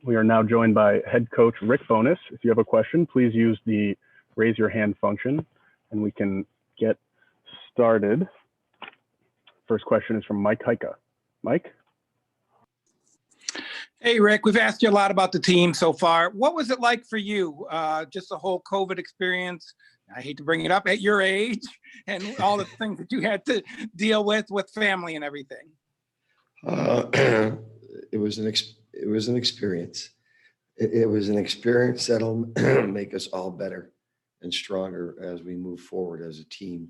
We are now joined by head coach Rick Bowness. If you have a question, please use the raise your hand function and we can get started. First question is from Mike Hyka. Mike? Hey, Rick, we've asked you a lot about the team so far. What was it like for you, just the whole COVID experience? I hate to bring it up at your age and all the things that you had to deal with family and everything. It was an experience. It was an experience that'll make us all better and stronger as we move forward as a team.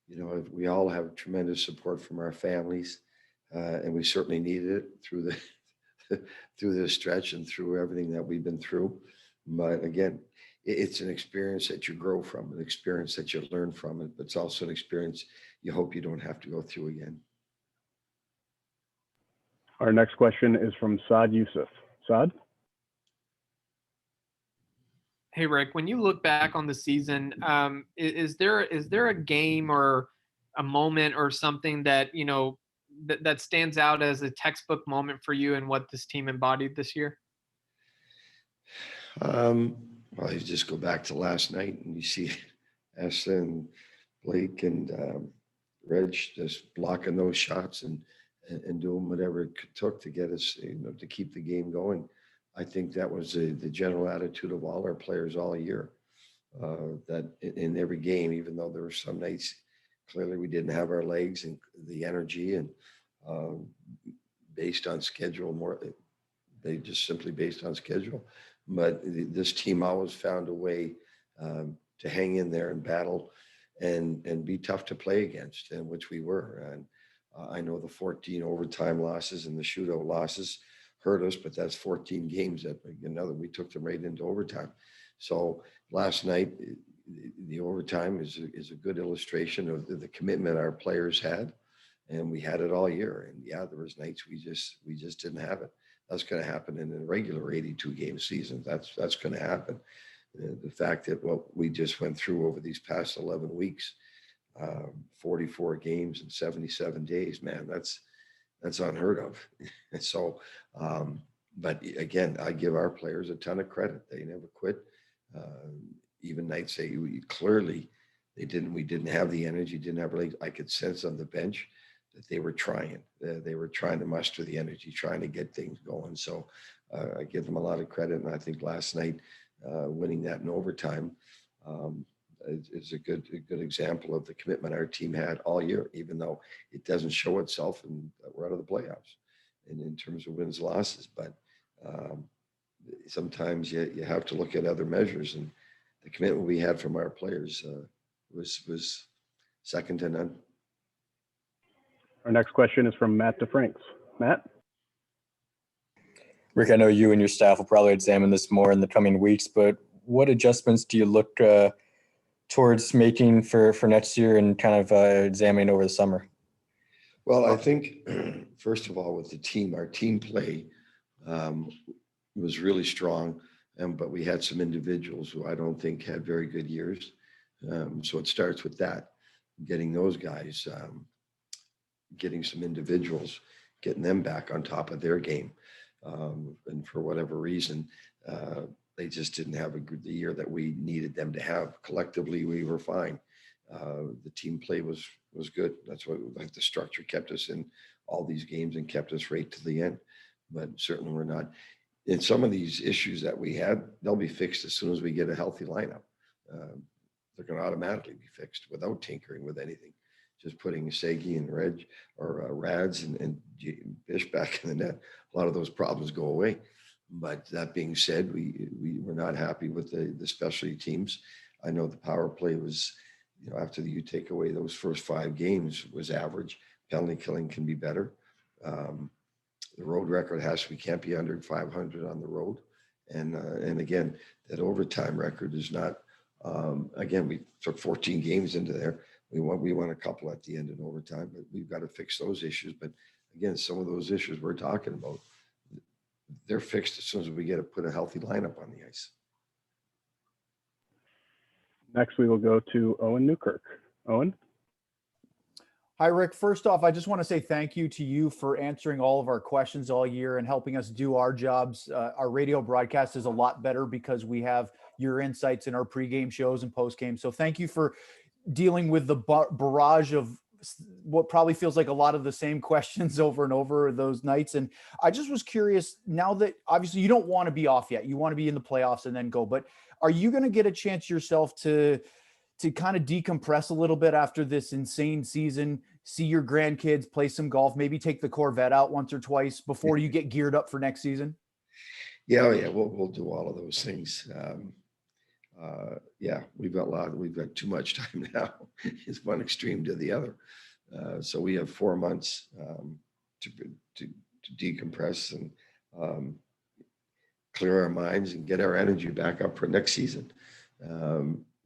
We all have tremendous support from our families, and we certainly needed it through this stretch and through everything that we've been through. But again, it's an experience that you grow from, an experience that you learn from it, but it's also an experience you hope you don't have to go through again. Our next question is from Saad Youssef. Saad? Hey, Rick, when you look back on the season, is there a game or a moment or something that, that stands out as a textbook moment for you and what this team embodied this year? Well, you just go back to last night and you see Essa and Blake and Reg just blocking those shots and doing whatever it took to get us, to keep the game going. I think that was the general attitude of all our players all year. That in every game, even though there were some nights clearly we didn't have our legs and the energy, and based on schedule they just simply based on schedule. But this team always found a way to hang in there and battle and be tough to play against, and which we were. And I know the 14 overtime losses and the shootout losses hurt us, but that's 14 games that we took them right into overtime. So last night, the overtime is a good illustration of the commitment our players had, and we had it all year. And yeah, there was nights we just didn't have it. That's going to happen in a regular 82 game season. That's going to happen. The fact that what we just went through over these past 11 weeks, 44 games in 77 days, man, that's unheard of. So, but again, I give our players a ton of credit. They never quit. Even nights we didn't have the energy, didn't have really, I could sense on the bench that they were trying. They were trying to muster the energy, trying to get things going. So I give them a lot of credit. And I think last night, winning that in overtime is a good example of the commitment our team had all year, even though it doesn't show itself and we're out of the playoffs and in terms of wins, losses. But sometimes you have to look at other measures, and the commitment we had from our players was second to none. Our next question is from Matt DeFranks. Matt? Rick, I know you and your staff will probably examine this more in the coming weeks, but what adjustments do you look towards making for next year and kind of examining over the summer? Well, I think, first of all, with the team, our team play was really strong, but we had some individuals who I don't think had very good years. So it starts with that, getting those guys, getting some individuals, getting them back on top of their game. And for whatever reason, they just didn't have the year that we needed them to have. Collectively, we were fine. The team play was good. That's what, like, the structure kept us in all these games and kept us right to the end. But certainly we're not. And some of these issues that we had, they'll be fixed as soon as we get a healthy lineup. They're going to automatically be fixed without tinkering with anything. Just putting Seguin and Reg or Rads and Bish back in the net, a lot of those problems go away. But that being said, we were not happy with the specialty teams. I know the power play was, after you take away those first 5 games, was average. Penalty killing can be better. The road record we can't be under 500 on the road. And again, that overtime record is not, again, we took 14 games into there. We won a couple at the end in overtime, but we've got to fix those issues. But again, some of those issues we're talking about, they're fixed as soon as we get to put a healthy lineup on the ice. Next, we will go to Owen Newkirk. Owen? Hi, Rick. First off, I just want to say thank you to you for answering all of our questions all year and helping us do our jobs. Our radio broadcast is a lot better because we have your insights in our pregame shows and postgame. So thank you for dealing with the barrage of what probably feels like a lot of the same questions over and over those nights. And I just was curious, now that obviously you don't want to be off yet, you want to be in the playoffs and then go, but are you going to get a chance yourself to kind of decompress a little bit after this insane season, see your grandkids, play some golf, maybe take the Corvette out once or twice before you get geared up for next season? Yeah, oh yeah, we'll do all of those things. Yeah, we've got too much time now. It's one extreme to the other. So we have 4 months to decompress and clear our minds and get our energy back up for next season.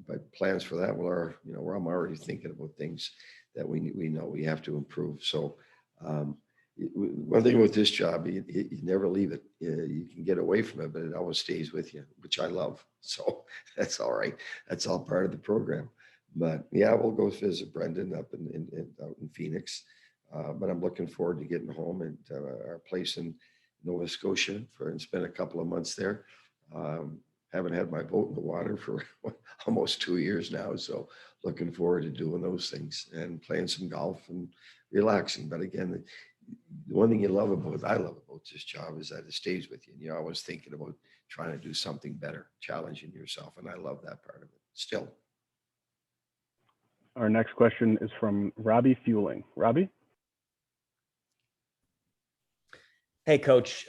But plans for that I'm already thinking about things that we know we have to improve. So one thing with this job, you never leave it. You can get away from it, but it always stays with you, which I love. So that's all right. That's all part of the program. But yeah, we'll go visit Brendan up out in Phoenix. But I'm looking forward to getting home and our place in Nova Scotia and spend a couple of months there. Haven't had my boat in the water for almost 2 years now. So looking forward to doing those things and playing some golf and relaxing. But again, the one thing I love about this job is that it stays with you. And you're always thinking about trying to do something better, challenging yourself. And I love that part of it still. Our next question is from Robbie Fueling. Robbie? Hey, Coach.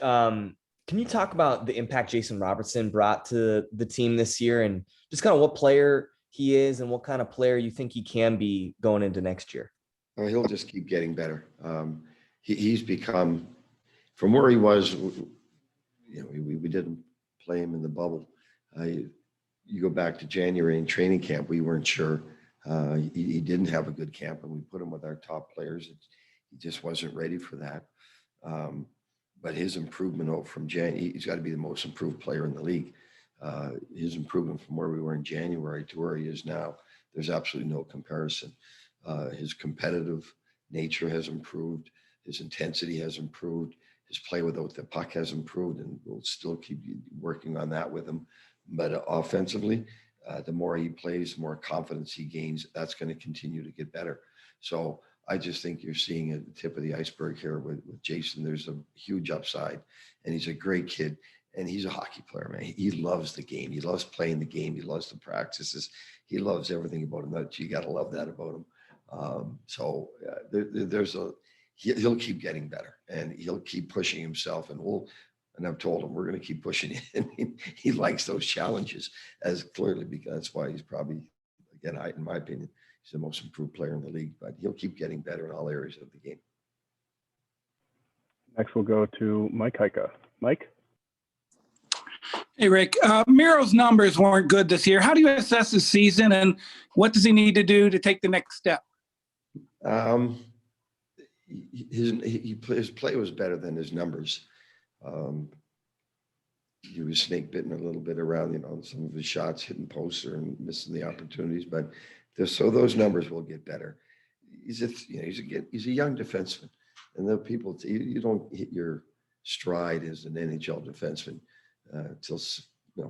Can you talk about the impact Jason Robertson brought to the team this year and just kind of what player he is and what kind of player you think he can be going into next year? He'll just keep getting better. He's become, from where he was, we didn't play him in the bubble. You go back to January in training camp, we weren't sure. He didn't have a good camp, and we put him with our top players. He just wasn't ready for that. But his improvement from January, he's got to be the most improved player in the league. His improvement from where we were in January to where he is now, there's absolutely no comparison. His competitive nature has improved. His intensity has improved. His play without the puck has improved, and we'll still keep working on that with him. But offensively, the more he plays, the more confidence he gains. That's going to continue to get better. So I just think you're seeing at the tip of the iceberg here with Jason. There's a huge upside, and he's a great kid, and he's a hockey player, man. He loves the game. He loves playing the game. He loves the practices. He loves everything about him. You got to love that about him. He'll keep getting better, and he'll keep pushing himself, and I've told him we're going to keep pushing him. He likes those challenges, as clearly, because that's why he's probably, again, in my opinion, he's the most improved player in the league, but he'll keep getting better in all areas of the game. Next, we'll go to Mike Hyka. Mike? Hey, Rick. Miro's numbers weren't good this year. How do you assess his season, and what does he need to do to take the next step? His play was better than his numbers. He was snake bitten a little bit around, some of his shots hitting posts and missing the opportunities, but so those numbers will get better. He's a young defenseman, and the people, you don't hit your stride as an NHL defenseman until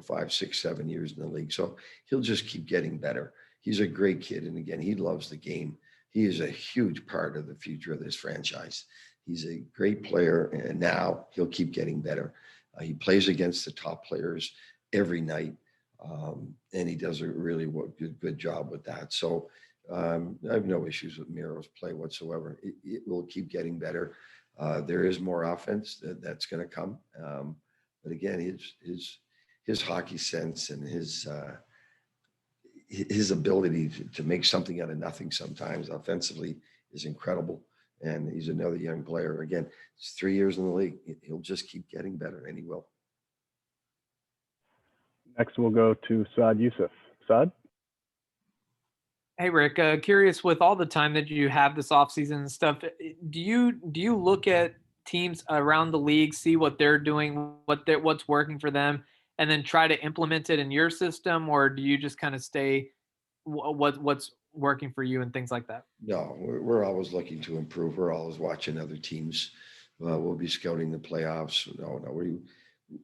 5, 6, 7 years in the league. So he'll just keep getting better. He's a great kid, and again, he loves the game. He is a huge part of the future of this franchise. He's a great player, and now he'll keep getting better. He plays against the top players every night, and he does a really good job with that. So I have no issues with Miro's play whatsoever. It will keep getting better. There is more offense that's going to come, but again, his hockey sense and his ability to make something out of nothing sometimes offensively is incredible. And he's another young player. Again, it's 3 years in the league. He'll just keep getting better, and he will. Next, we'll go to Saad Youssef. Saad? Hey, Rick, curious, with all the time that you have this offseason and stuff, do you look at teams around the league, see what they're doing, what's working for them, and then try to implement it in your system? Or do you just kind of stay what's working for you and things like that? No, we're always looking to improve. We're always watching other teams. We'll be scouting the playoffs.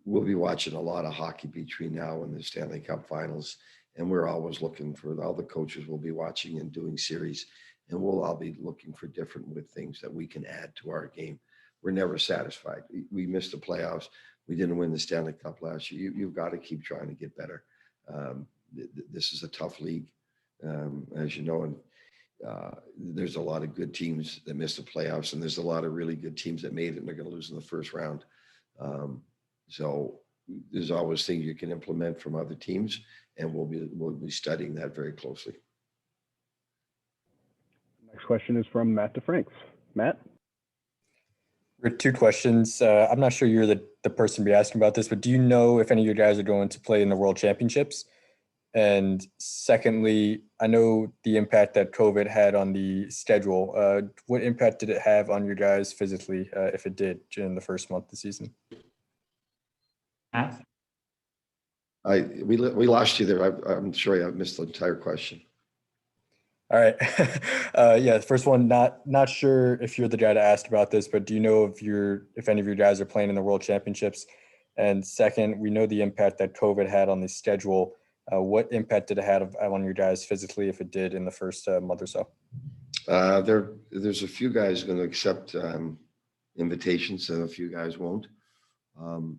We'll be watching a lot of hockey between now and the Stanley Cup Finals, and we're always looking for all the coaches will be watching and doing series, and we'll all be looking for different with things that we can add to our game. We're never satisfied. We missed the playoffs. We didn't win the Stanley Cup last year. You've got to keep trying to get better. This is a tough league, as you know, and there's a lot of good teams that missed the playoffs, and there's a lot of really good teams that made it and they're going to lose in the first round. So there's always things you can implement from other teams, and we'll be studying that very closely. Next question is from Matt DeFranks. Matt? Two questions. I'm not sure you're the person to be asking about this, but do you know if any of your guys are going to play in the World Championships? And secondly, I know the impact that COVID had on the schedule. What impact did it have on your guys physically, if it did, during the first month of the season? We lost you there. I'm sorry, I missed the entire question. All right. Yeah, the first one, not sure if you're the guy to ask about this, but do you know if any of your guys are playing in the World Championships? And second, we know the impact that COVID had on the schedule. What impact did it have on your guys physically, if it did, in the first month or so? There's a few guys going to accept invitations, and a few guys won't.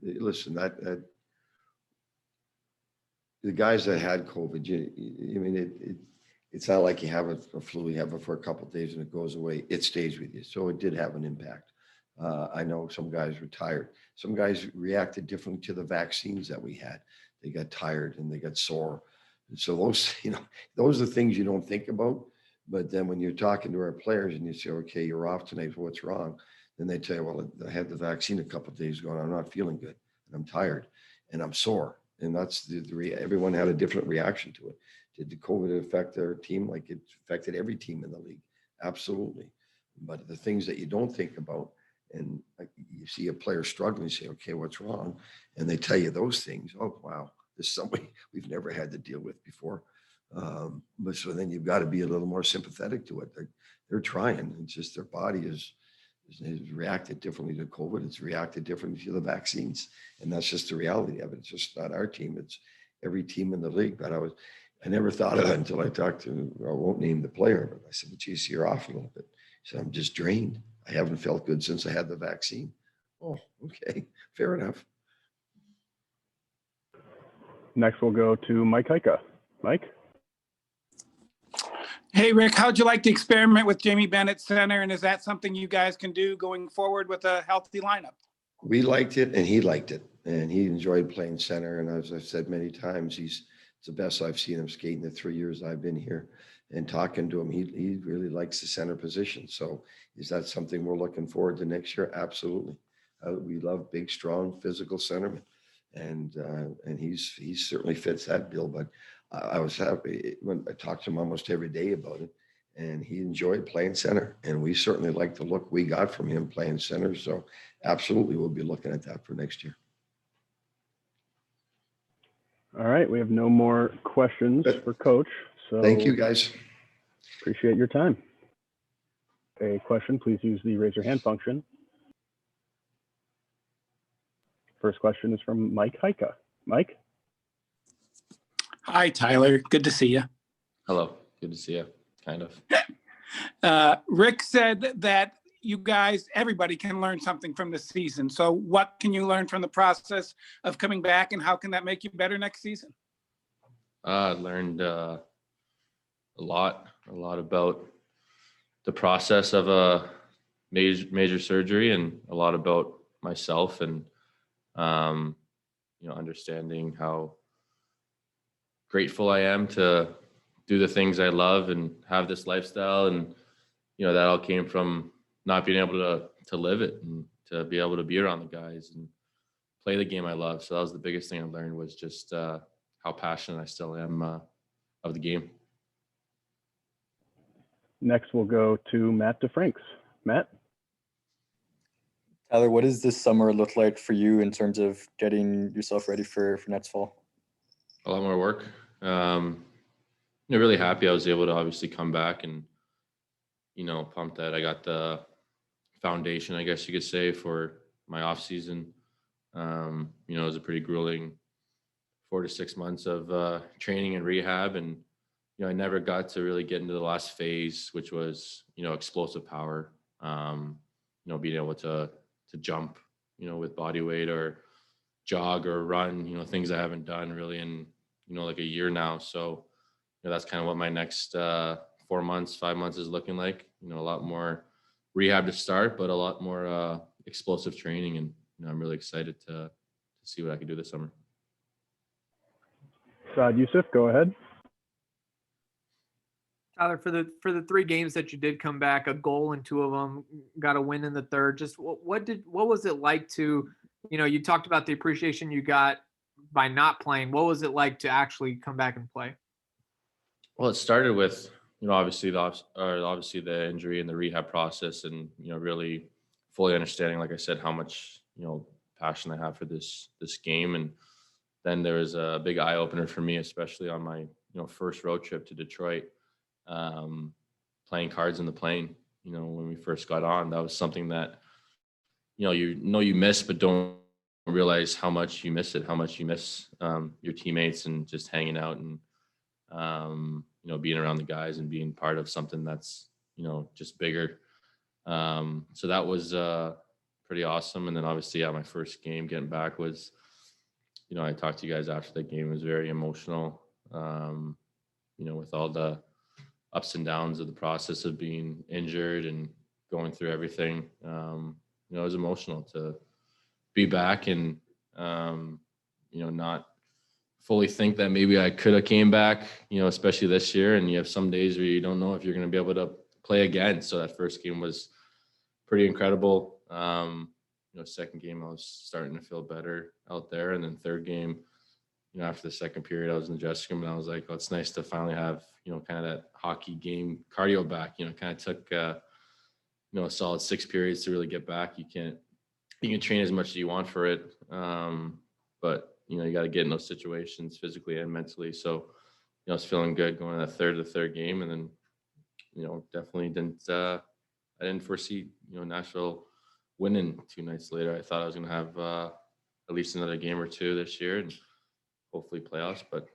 Listen, that the guys that had COVID, it's not like you have a flu, you have it for a couple of days and it goes away. It stays with you. So it did have an impact. I know some guys were tired. Some guys reacted differently to the vaccines that we had. They got tired and they got sore. And so those are things you don't think about. But then when you're talking to our players and you say, okay, you're off tonight, what's wrong? Then they tell you, well, I had the vaccine a couple of days ago and I'm not feeling good and I'm tired and I'm sore. And that's everyone had a different reaction to it. Did the COVID affect their team like it affected every team in the league? Absolutely. But the things that you don't think about, and you see a player struggling, you say, okay, what's wrong? And they tell you those things. Oh, wow, this is somebody we've never had to deal with before. But so then you've got to be a little more sympathetic to it. They're trying. It's just their body has reacted differently to COVID. It's reacted differently to the vaccines. And that's just the reality of it. It's just not our team. It's every team in the league. But I never thought of that until I talked to, I won't name the player, but I said, well, geez, you're off a little bit. He said, I'm just drained. I haven't felt good since I had the vaccine. Oh, okay, fair enough. Next, we'll go to Mike Hyka. Mike? Hey, Rick, how'd you like to experiment with Jamie Benn at center? And is that something you guys can do going forward with a healthy lineup? We liked it and he liked it. And he enjoyed playing center. And as I've said many times, it's the best I've seen him skate in the 3 years I've been here. And talking to him, he really likes the center position. So is that something we're looking forward to next year? Absolutely. We love big, strong, physical centermen. And he certainly fits that bill. But I was happy when I talked to him almost every day about it, and he enjoyed playing center. And we certainly like the look we got from him playing center. So absolutely, we'll be looking at that for next year. All right, we have no more questions for Coach. So thank you, guys. Appreciate your time. A question, please use the raise your hand function. First question is from Mike Hyka. Mike? Hi, Tyler. Good to see you. Hello. Good to see you. Kind of. Rick said that you guys, everybody can learn something from the season. So what can you learn from the process of coming back, and how can that make you better next season? I learned a lot about the process of a major surgery, and a lot about myself, and understanding how grateful I am to do the things I love and have this lifestyle. And, that all came from not being able to live it and to be able to be around the guys and play the game I love. So that was the biggest thing I learned, was just how passionate I still am of the game. Next, we'll go to Matt DeFranks. Matt? Tyler, what does this summer look like for you in terms of getting yourself ready for next fall? A lot more work. really happy I was able to obviously come back and, pumped that I got the foundation, I guess you could say, for my off season. It was a pretty grueling 4 to 6 months of training and rehab. And, I never got to really get into the last phase, which was, explosive power, being able to jump, with body weight or jog or run, things I haven't done really in, like a year now. So, that's kind of what my next 4 months, 5 months is looking like, a lot more rehab to start, but a lot more explosive training. And, I'm really excited to see what I can do this summer. Saad Youssef, go ahead. Tyler, for the 3 games that you did come back, a goal in 2 of them, got a win in the third. Just what was it like to, you talked about the appreciation you got by not playing. What was it like to actually come back and play? Well, it started with, obviously the injury and the rehab process, and, really fully understanding, like I said, how much, passion I have for this game. And then there was a big eye opener for me, especially on my, first road trip to Detroit, playing cards in the plane. When we first got on, that was something that, you miss, but don't realize how much you miss it, how much you miss your teammates and just hanging out and, being around the guys and being part of something that's, just bigger. So that was pretty awesome. And then obviously, my first game getting back was, I talked to you guys after the game. It was very emotional, with all the ups and downs of the process of being injured and going through everything. It was emotional to be back and, not fully think that maybe I could have came back, especially this year. And you have some days where you don't know if you're going to be able to play again. So that first game was pretty incredible. Second game, I was starting to feel better out there. And then third game, after the second period, I was in the dressing room and I was like, oh, it's nice to finally have, kind of that hockey game cardio back. Kind of took, a solid 6 periods to really get back. You can train as much as you want for it. But, you got to get in those situations physically and mentally. So, I was feeling good going to the third game. And then, definitely I didn't foresee, Nashville winning 2 nights later. I thought I was going to have at least another game or 2 this year and hopefully playoffs. But,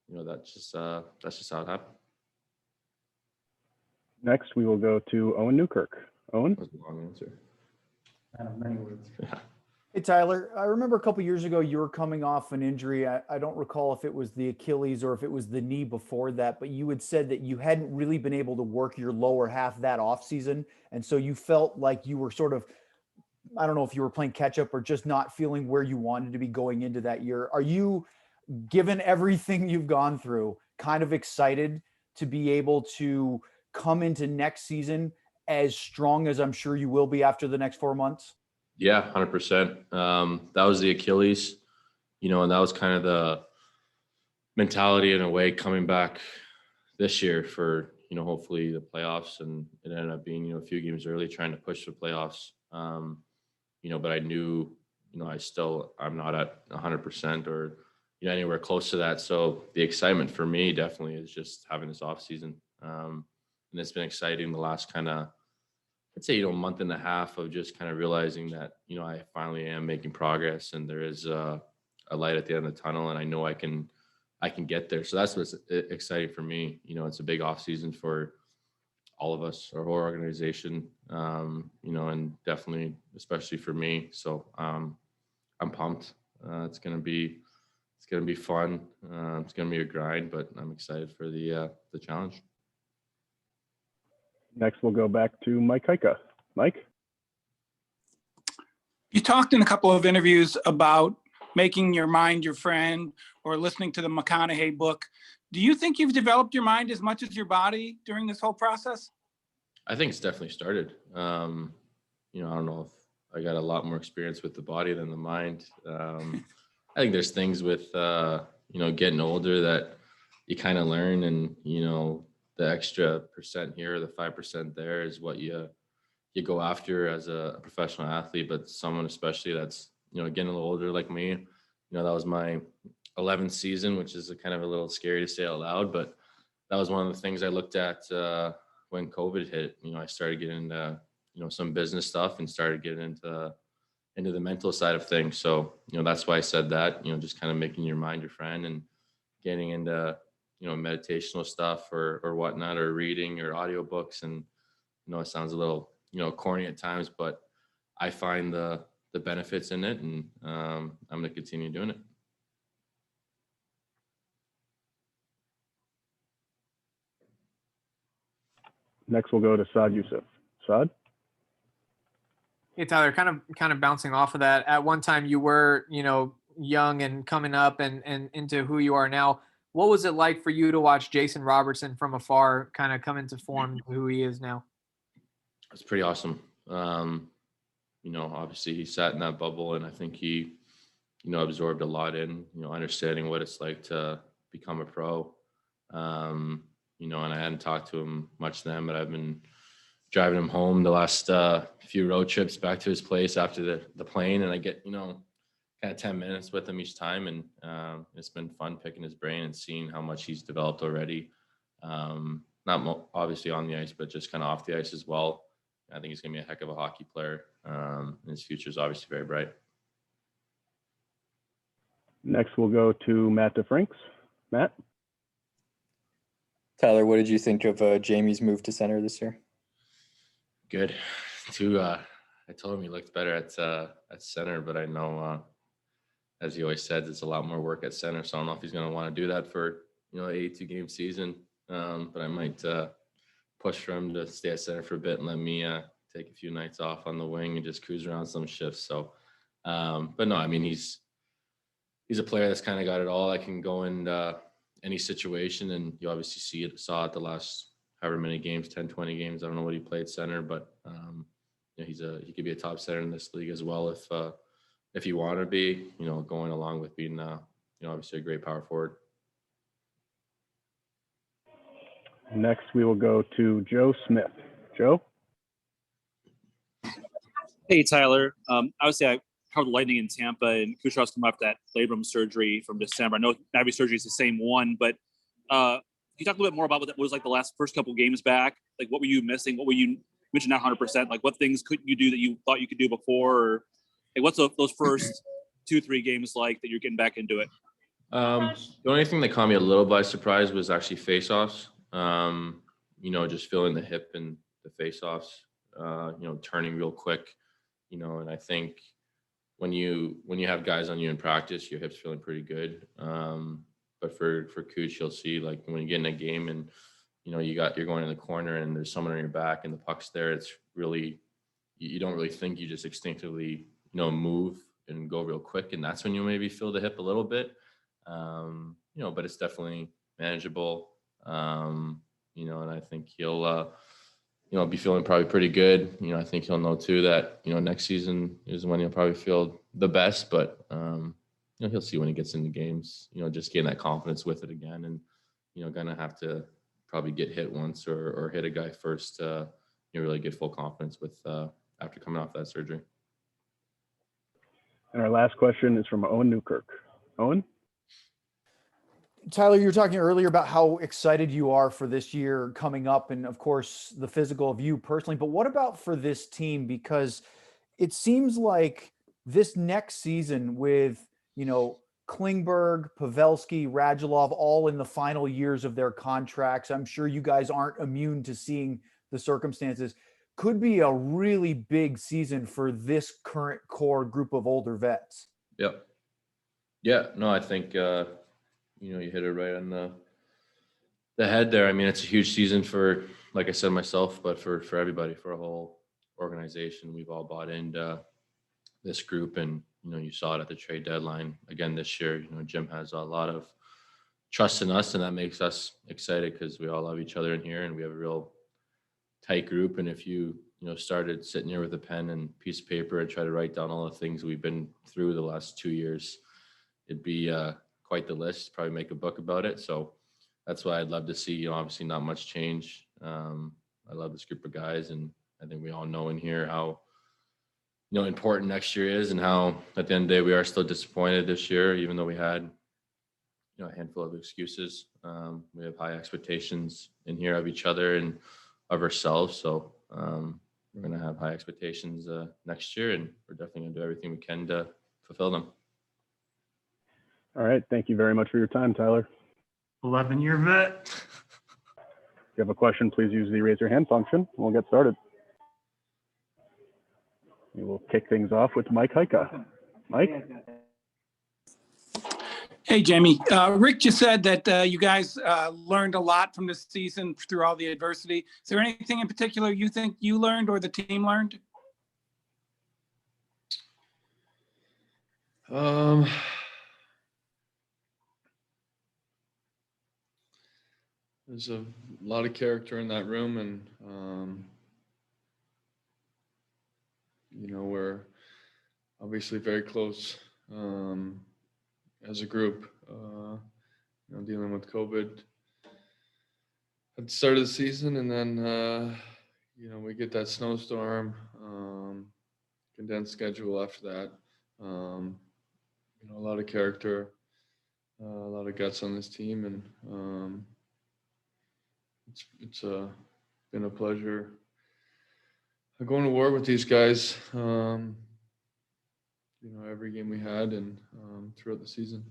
that's just how it happened. Next, we will go to Owen Newkirk. Owen? That was a long answer. Many words. Yeah. Hey, Tyler, I remember a couple years ago, you were coming off an injury. I don't recall if it was the Achilles or if it was the knee before that, but you had said that you hadn't really been able to work your lower half that off season. And so you felt like you were sort of, I don't know if you were playing catch up or just not feeling where you wanted to be going into that year. Are you, given everything you've gone through, kind of excited to be able to come into next season as strong as I'm sure you will be after the next 4 months? Yeah, 100%. That was the Achilles, and that was kind of the mentality in a way coming back this year for, hopefully the playoffs. And it ended up being, a few games early trying to push the playoffs. But I knew, I'm not at 100% or, anywhere close to that. So the excitement for me definitely is just having this off season. And it's been exciting the last kind of, I'd say, month and a half of just kind of realizing that, I finally am making progress and there is a light at the end of the tunnel and I know I can get there. So that's what's exciting for me. It's a big off season for all of us, our whole organization, and definitely, especially for me. So I'm pumped. It's going to be fun. It's going to be a grind, but I'm excited for the challenge. Next, we'll go back to Mike Hyka. Mike? You talked in a couple of interviews about making your mind your friend or listening to the McConaughey book. Do you think you've developed your mind as much as your body during this whole process? I think it's definitely started. I don't know if I got a lot more experience with the body than the mind. I think there's things with, getting older that you kind of learn and, the extra percent here, the 5% there is what you go after as a professional athlete, but someone especially that's, getting a little older like me, that was my 11th season, which is kind of a little scary to say out loud, but that was one of the things I looked at when COVID hit. I started getting into, some business stuff and started getting into the mental side of things. So, that's why I said that, just kind of making your mind your friend and getting into, meditational stuff or whatnot, or reading or audiobooks. And, it sounds a little, corny at times, but I find the benefits in it, and I'm going to continue doing it. Next, we'll go to Saad Youssef. Saad? Hey, Tyler, kind of bouncing off of that. At one time you were, young and coming up and into who you are now. What was it like for you to watch Jason Robertson from afar kind of come into form to who he is now? It's pretty awesome. Obviously he sat in that bubble, and I think he, absorbed a lot in, understanding what it's like to become a pro. And I hadn't talked to him much then, but I've been driving him home the last few road trips back to his place after the plane, and I get, kind of 10 minutes with him each time. And it's been fun picking his brain and seeing how much he's developed already. Not obviously on the ice, but just kind of off the ice as well. I think he's going to be a heck of a hockey player. And his future is obviously very bright. Next, we'll go to Matt DeFranks. Matt? Tyler, what did you think of Jamie's move to center this year? Good. I told him he looked better at center, but I know, as he always said, it's a lot more work at center. So I don't know if he's going to want to do that for, 82-game season. But I might push for him to stay at center for a bit and let me take a few nights off on the wing and just cruise around some shifts. So, but no, I mean, he's a player that's kind of got it all. I can go in any situation, and you obviously saw it the last however many games, 10, 20 games. I don't know what he played center, but he could be a top center in this league as well if you want to be, going along with being obviously a great power forward. Next, we will go to Joe Smith. Joe? Hey, Tyler. Obviously, I covered the Lightning in Tampa, and Kucherov's come off that labrum surgery from December. I know every surgery is the same one, but can you talk a little bit more about what that was like the first couple games back? Like, what were you missing? What were you mentioned not 100%? Like, what things couldn't you do that you thought you could do before? Or like, what's those first 2-3 games like that you're getting back into it? The only thing that caught me a little by surprise was actually face-offs. Just feeling the hip and the face-offs, turning real quick, and I think when you have guys on you in practice, your hip's feeling pretty good. But for Cooch, you'll see, like, when you get in a game and, you're going in the corner and there's someone on your back and the puck's there, it's really, you don't really think, you just instinctively, move and go real quick. And that's when you maybe feel the hip a little bit, but it's definitely manageable. And I think he'll, be feeling probably pretty good. I think he'll know too that, next season is when he'll probably feel the best, but, he'll see when he gets into games, just getting that confidence with it again. And, gonna have to probably get hit once or hit a guy first, really get full confidence with, after coming off that surgery. And our last question is from Owen Newkirk. Owen? Tyler, you were talking earlier about how excited you are for this year coming up, and of course the physical of you personally, but what about for this team? Because it seems like this next season with, Klingberg, Pavelski, Radulov, all in the final years of their contracts, I'm sure you guys aren't immune to seeing the circumstances, could be a really big season for this current core group of older vets. Yep. Yeah, no, I think, you hit it right on the head there. I mean, it's a huge season for, like I said, myself, but for everybody, for a whole organization. We've all bought into this group, and, you saw it at the trade deadline again this year. Jim has a lot of trust in us, and that makes us excited because we all love each other in here, and we have a real tight group. And if you, started sitting here with a pen and piece of paper and try to write down all the things we've been through the last 2 years, it'd be quite the list. Probably make a book about it. So that's why I'd love to see. Obviously not much change. I love this group of guys, and I think we all know in here how important next year is, and how at the end of the day we are still disappointed this year, even though we had a handful of excuses. We have high expectations in here of each other and of ourselves. So we're going to have high expectations next year, and we're definitely going to do everything we can to fulfill them. All right. Thank you very much for your time, Tyler. 11-year vet. If you have a question, please use the raise your hand function. We'll get started. We will kick things off with Mike Hyka. Mike? Hey, Jamie. Rick just said that you guys learned a lot from this season through all the adversity. Is there anything in particular you think you learned or the team learned? There's a lot of character in that room, and we're obviously very close as a group. Dealing with COVID at the start of the season, and then we get that snowstorm, condensed schedule after that. A lot of character, a lot of guts on this team, and it's been a pleasure going to war with these guys. Every game we had and throughout the season.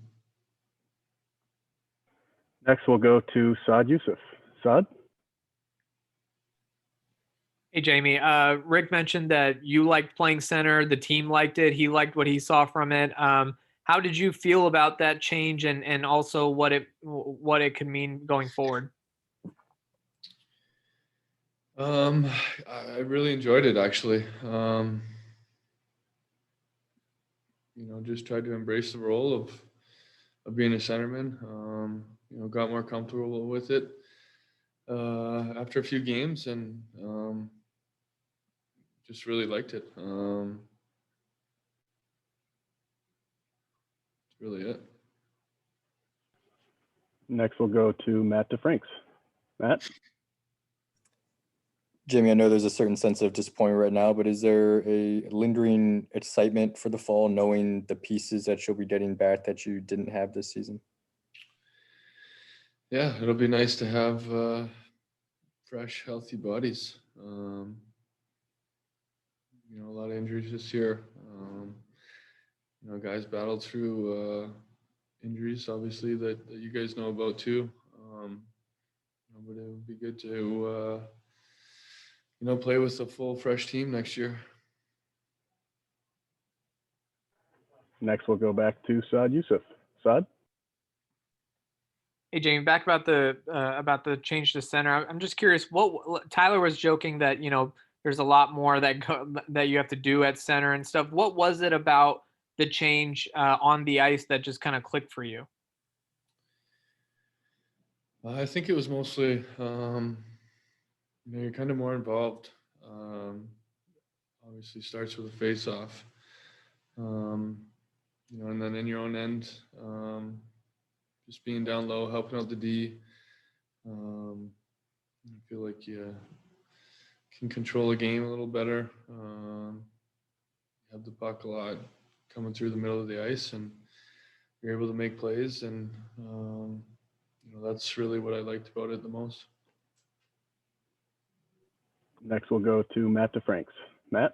Next, we'll go to Saad Youssef. Saad? Hey, Jamie. Rick mentioned that you liked playing center. The team liked it. He liked what he saw from it. How did you feel about that change, and also what it could mean going forward? I really enjoyed it, actually. Just tried to embrace the role of being a centerman. Got more comfortable with it after a few games, and just really liked it. That's really it. Next, we'll go to Matt DeFranks. Matt? Jamie, I know there's a certain sense of disappointment right now, but is there a lingering excitement for the fall, knowing the pieces that you'll be getting back that you didn't have this season? Yeah, it'll be nice to have fresh, healthy bodies. A lot of injuries this year. Guys battled through injuries, obviously, that you guys know about too. But it would be good to play with a full, fresh team next year. Next, we'll go back to Saad Youssef. Saad? Hey, Jamie, back about the change to center. I'm just curious. What Tyler was joking that there's a lot more that you have to do at center and stuff. What was it about the change on the ice that just kind of clicked for you? I think it was mostly you're kind of more involved. Obviously, starts with a face-off, and then in your own end. Just being down low, helping out the D. I feel like you can control the game a little better. You have the puck a lot coming through the middle of the ice, and you're able to make plays. And that's really what I liked about it the most. Next, we'll go to Matt DeFranks. Matt?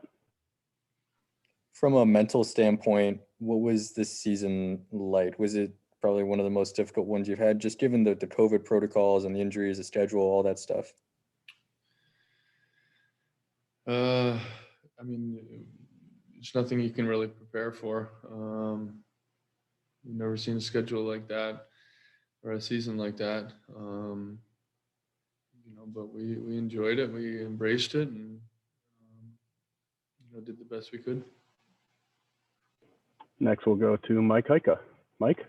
From a mental standpoint, what was this season like? Was it probably one of the most difficult ones you've had, just given the COVID protocols and the injuries, the schedule, all that stuff? It's nothing you can really prepare for. You've never seen a schedule like that or a season like that. But we enjoyed it. We embraced it, and did the best we could. Next, we'll go to Mike Hyka. Mike?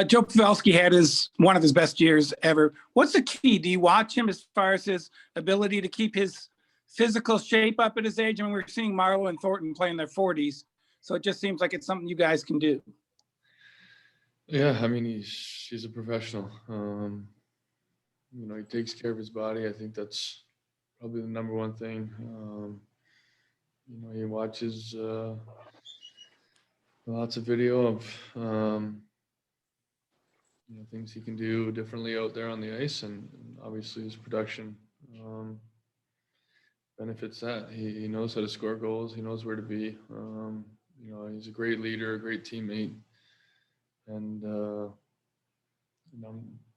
Joe Pavelski had one of his best years ever. What's the key? Do you watch him as far as his ability to keep his physical shape up at his age? I mean, we're seeing Marlowe and Thornton play in their 40s, so it just seems like it's something you guys can do. Yeah, he's a professional. He takes care of his body. I think that's probably the number one thing. He watches lots of video of things he can do differently out there on the ice, and obviously his production benefits that. He knows how to score goals. He knows where to be. He's a great leader, a great teammate, and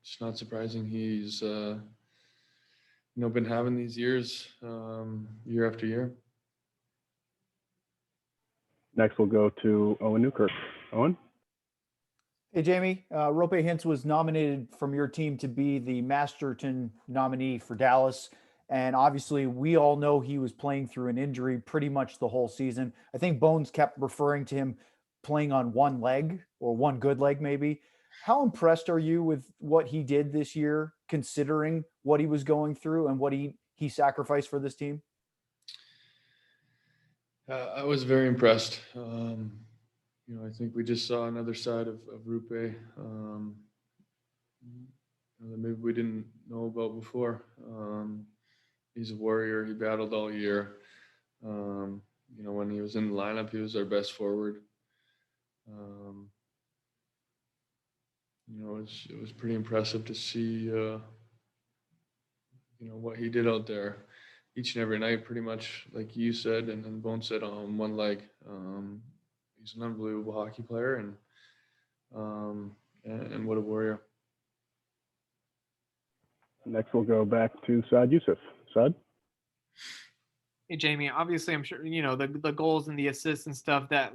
it's not surprising he's been having these years year after year. Next, we'll go to Owen Newkirk. Owen? Hey, Jamie. Rope Hintz was nominated from your team to be the Masterton nominee for Dallas. And obviously, we all know he was playing through an injury pretty much the whole season. I think Bones kept referring to him playing on one leg, or one good leg maybe. How impressed are you with what he did this year, considering what he was going through and what he sacrificed for this team? I was very impressed. I think we just saw another side of Rupe that maybe we didn't know about before. He's a warrior. He battled all year. When he was in the lineup, he was our best forward. It was pretty impressive to see, what he did out there each and every night, pretty much like you said, and then Bone said, on one leg. He's an unbelievable hockey player, and what a warrior. Next, we'll go back to Saad Youssef. Saad? Hey, Jamie, obviously, I'm sure, the goals and the assists and stuff that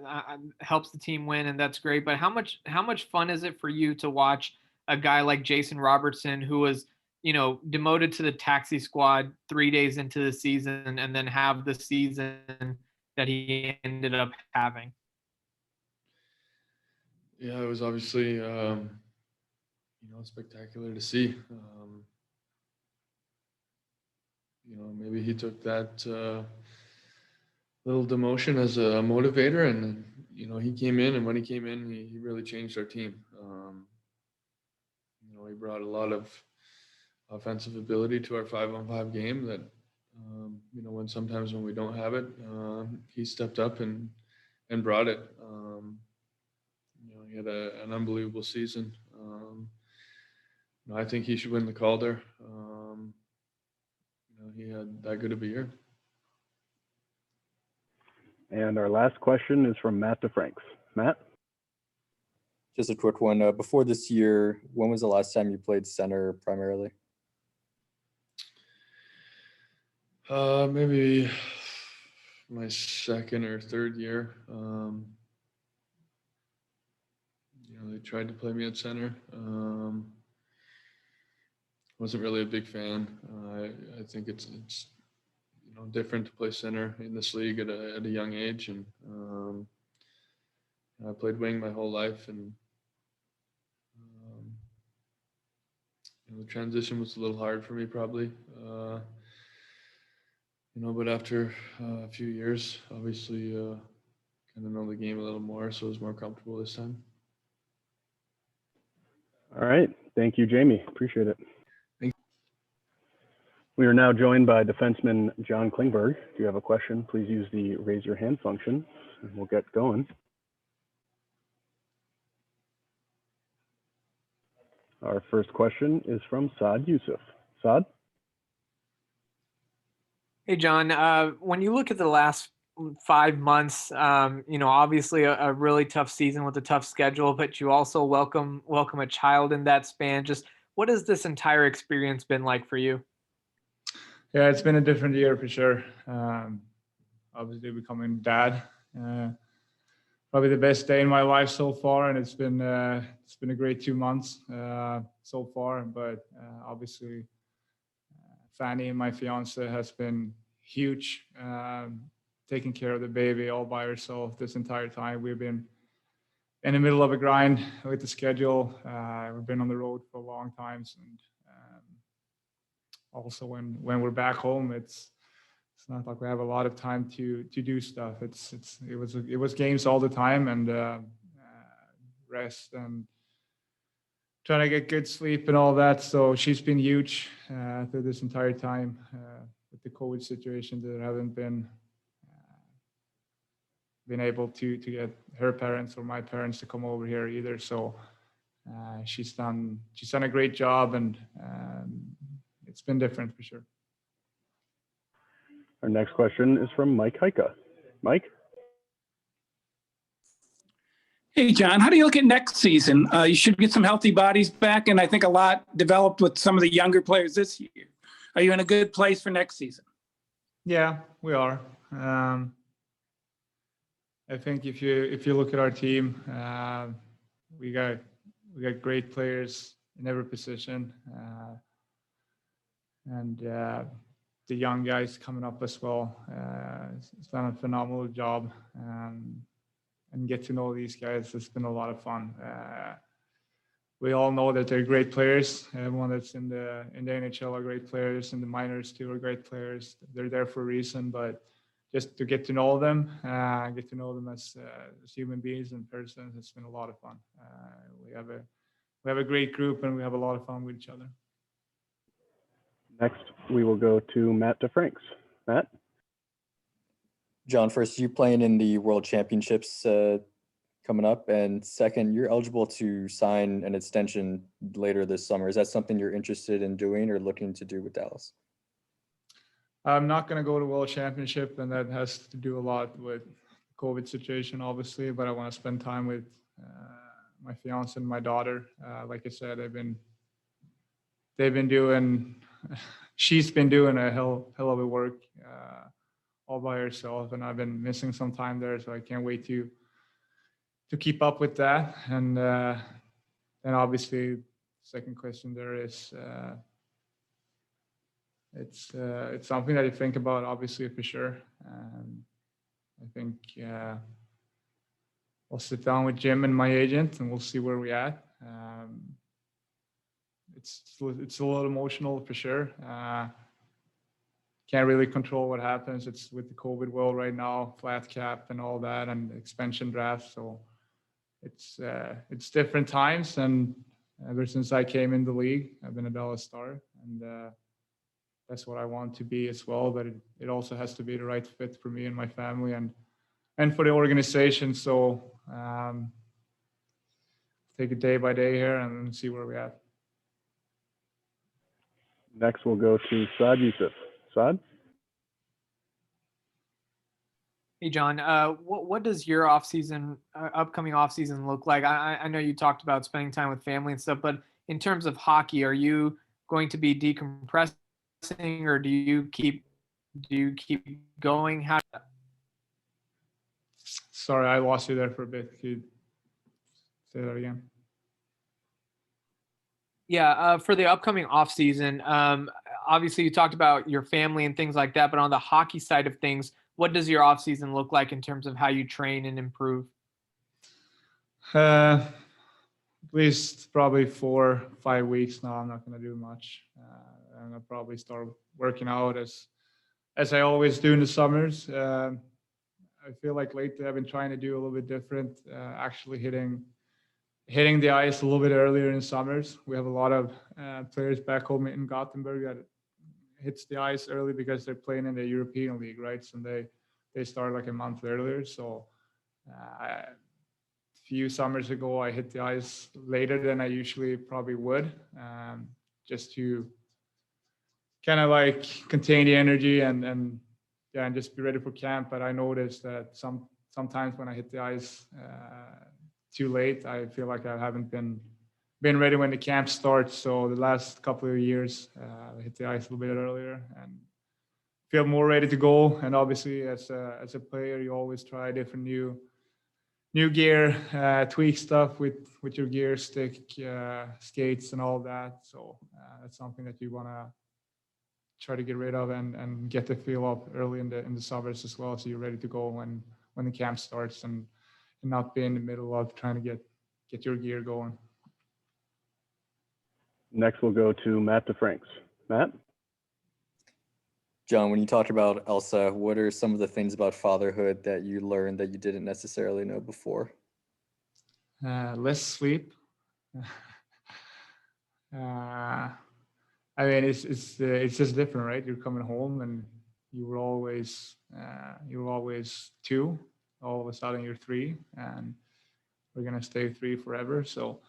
helps the team win, and that's great. But how much fun is it for you to watch a guy like Jason Robertson, who was, demoted to the taxi squad 3 days into the season, and then have the season that he ended up having? Yeah, it was obviously, spectacular to see. Maybe he took that little demotion as a motivator, and he came in, and when he came in, he really changed our team. He brought a lot of offensive ability to our 5-on-5 game that, when sometimes when we don't have it, he stepped up and brought it. He had an unbelievable season. I think he should win the Calder. He had that good of a year. And our last question is from Matt DeFranks. Matt? Just a quick one. Before this year, when was the last time you played center primarily? Maybe my second or third year. They tried to play me at center. Wasn't really a big fan. I think it's different to play center in this league at a young age, and I played wing my whole life, and the transition was a little hard for me probably. But after a few years, obviously, kind of know the game a little more, so I was more comfortable this time. All right. Thank you, Jamie. Appreciate it. We are now joined by defenseman John Klingberg. If you have a question, please use the raise your hand function, and we'll get going. Our first question is from Saad Youssef. Saad? Hey, John, when you look at the last 5 months, obviously a really tough season with a tough schedule, but you also welcome a child in that span. Just what has this entire experience been like for you? Yeah, it's been a different year for sure. Obviously becoming dad, probably the best day in my life so far, and it's been a great 2 months so far. But obviously, Fanny, my fiance, has been huge, taking care of the baby all by herself this entire time. We've been in the middle of a grind with the schedule. We've been on the road for a long time, and also when we're back home, it's not like we have a lot of time to do stuff. It was games all the time, and rest and trying to get good sleep and all that. So she's been huge through this entire time with the COVID situation. There haven't been been able to get her parents or my parents to come over here either. So she's done a great job, and it's been different for sure. Our next question is from Mike Hyka. Mike? Hey, John, how do you look at next season? You should get some healthy bodies back, and I think a lot developed with some of the younger players this year. Are you in a good place for next season? Yeah, we are. I think if you look at our team, we got great players in every position, and the young guys coming up as well. It's done a phenomenal job, and get to know these guys. It's been a lot of fun. We all know that they're great players. Everyone that's in the NHL are great players, and the minors too are great players. They're there for a reason, but just to get to know them, as human beings and persons, it's been a lot of fun. We have a great group, and we have a lot of fun with each other. Next, we will go to Matt DeFranks. Matt? John, first, you playing in the World Championships coming up, and second, you're eligible to sign an extension later this summer. Is that something you're interested in doing or looking to do with Dallas? I'm not going to go to World Championship, and that has to do a lot with the COVID situation, obviously, but I want to spend time with my fiance and my daughter. Like I said, she's been doing a hell of a work all by herself, and I've been missing some time there, so I can't wait to keep up with that. And obviously, second question there is, it's something that you think about, obviously, for sure. I think I'll sit down with Jim and my agent, and we'll see where we're at. It's a little emotional for sure. Can't really control what happens. It's with the COVID world right now, flat cap and all that, and expansion draft. So it's different times. And ever since I came in the league, I've been a Dallas Star, and that's what I want to be as well. But it also has to be the right fit for me and my family and for the organization. So take it day by day here and see where we're at. Next, we'll go to Saad Youssef. Saad? Hey, John, what does your upcoming offseason look like? I know you talked about spending time with family and stuff, but in terms of hockey, are you going to be decompressing, or do you keep going? How? Sorry, I lost you there for a bit. Could you say that again? Yeah, for the upcoming offseason, obviously you talked about your family and things like that, but on the hockey side of things, what does your offseason look like in terms of how you train and improve? At least probably 4-5 weeks now. I'm not going to do much. And I'll probably start working out as I always do in the summers. I feel like lately I've been trying to do a little bit different, actually hitting the ice a little bit earlier in summers. We have a lot of players back home in Gothenburg that hits the ice early because they're playing in the European League, right? So they start like a month earlier. So a few summers ago, I hit the ice later than I usually probably would, just to kind of like contain the energy and just be ready for camp. But I noticed that sometimes when I hit the ice too late, I feel like I haven't been ready when the camp starts. So the last couple of years, I hit the ice a little bit earlier and feel more ready to go. And obviously, as a player, you always try different new gear, tweak stuff with your gear, stick, skates, and all that. So that's something that you want to try to get rid of and get the feel up early in the summers as well, so you're ready to go when the camp starts and not be in the middle of trying to get your gear going. Next, we'll go to Matt DeFranks. Matt? John, when you talked about Elsa, what are some of the things about fatherhood that you learned that you didn't necessarily know before? Less sleep. I mean, it's just different, right? You're coming home and you were always two, all of a sudden you're 3, and we're going to stay 3 forever. So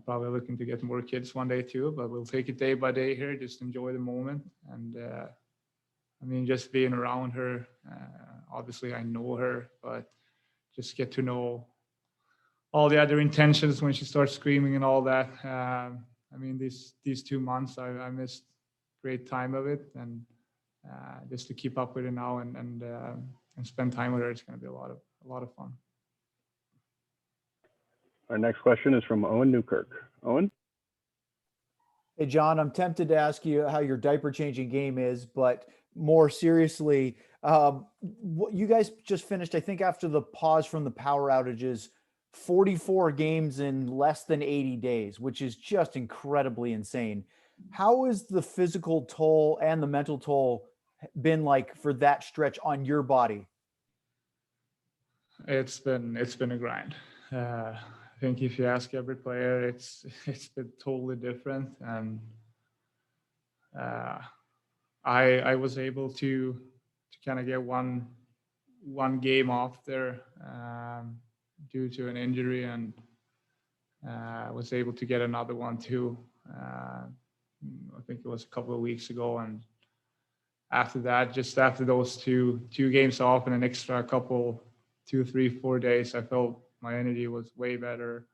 probably looking to get more kids one day too, but we'll take it day by day here, just enjoy the moment. And I mean, just being around her, obviously I know her, but just get to know all the other intentions when she starts screaming and all that. I mean, these 2 months, I missed great time of it, and just to keep up with it now and spend time with her, it's going to be a lot of fun. Our next question is from Owen Newkirk. Owen? Hey, John, I'm tempted to ask you how your diaper changing game is, but more seriously, you guys just finished, I think after the pause from the power outages, 44 games in less than 80 days, which is just incredibly insane. How is the physical toll and the mental toll been like for that stretch on your body? It's been a grind. I think if you ask every player, it's been totally different. And I was able to kind of get one game off there due to an injury, and I was able to get another one too. I think it was a couple of weeks ago, and after that, just after those two games off and an extra couple 2, 3, 4 days, I felt my energy was way better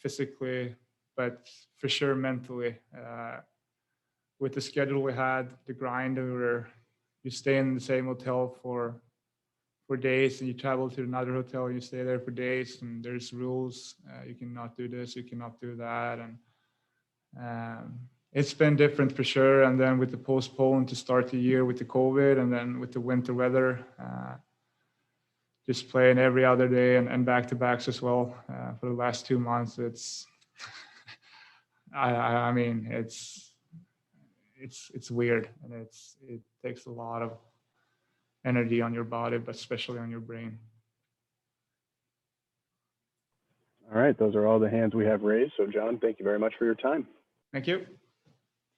physically, but for sure mentally. With the schedule we had, the grind, you stay in the same hotel for days, and you travel to another hotel and you stay there for days, and there's rules. You cannot do this, you cannot do that, and it's been different for sure. And then with the postpone to start the year with the COVID, and then with the winter weather, just playing every other day and back-to-backs as well for the last 2 months. It's I mean, it's weird, and it takes a lot of energy on your body, but especially on your brain. All right, those are all the hands we have raised. So John, thank you very much for your time. Thank you.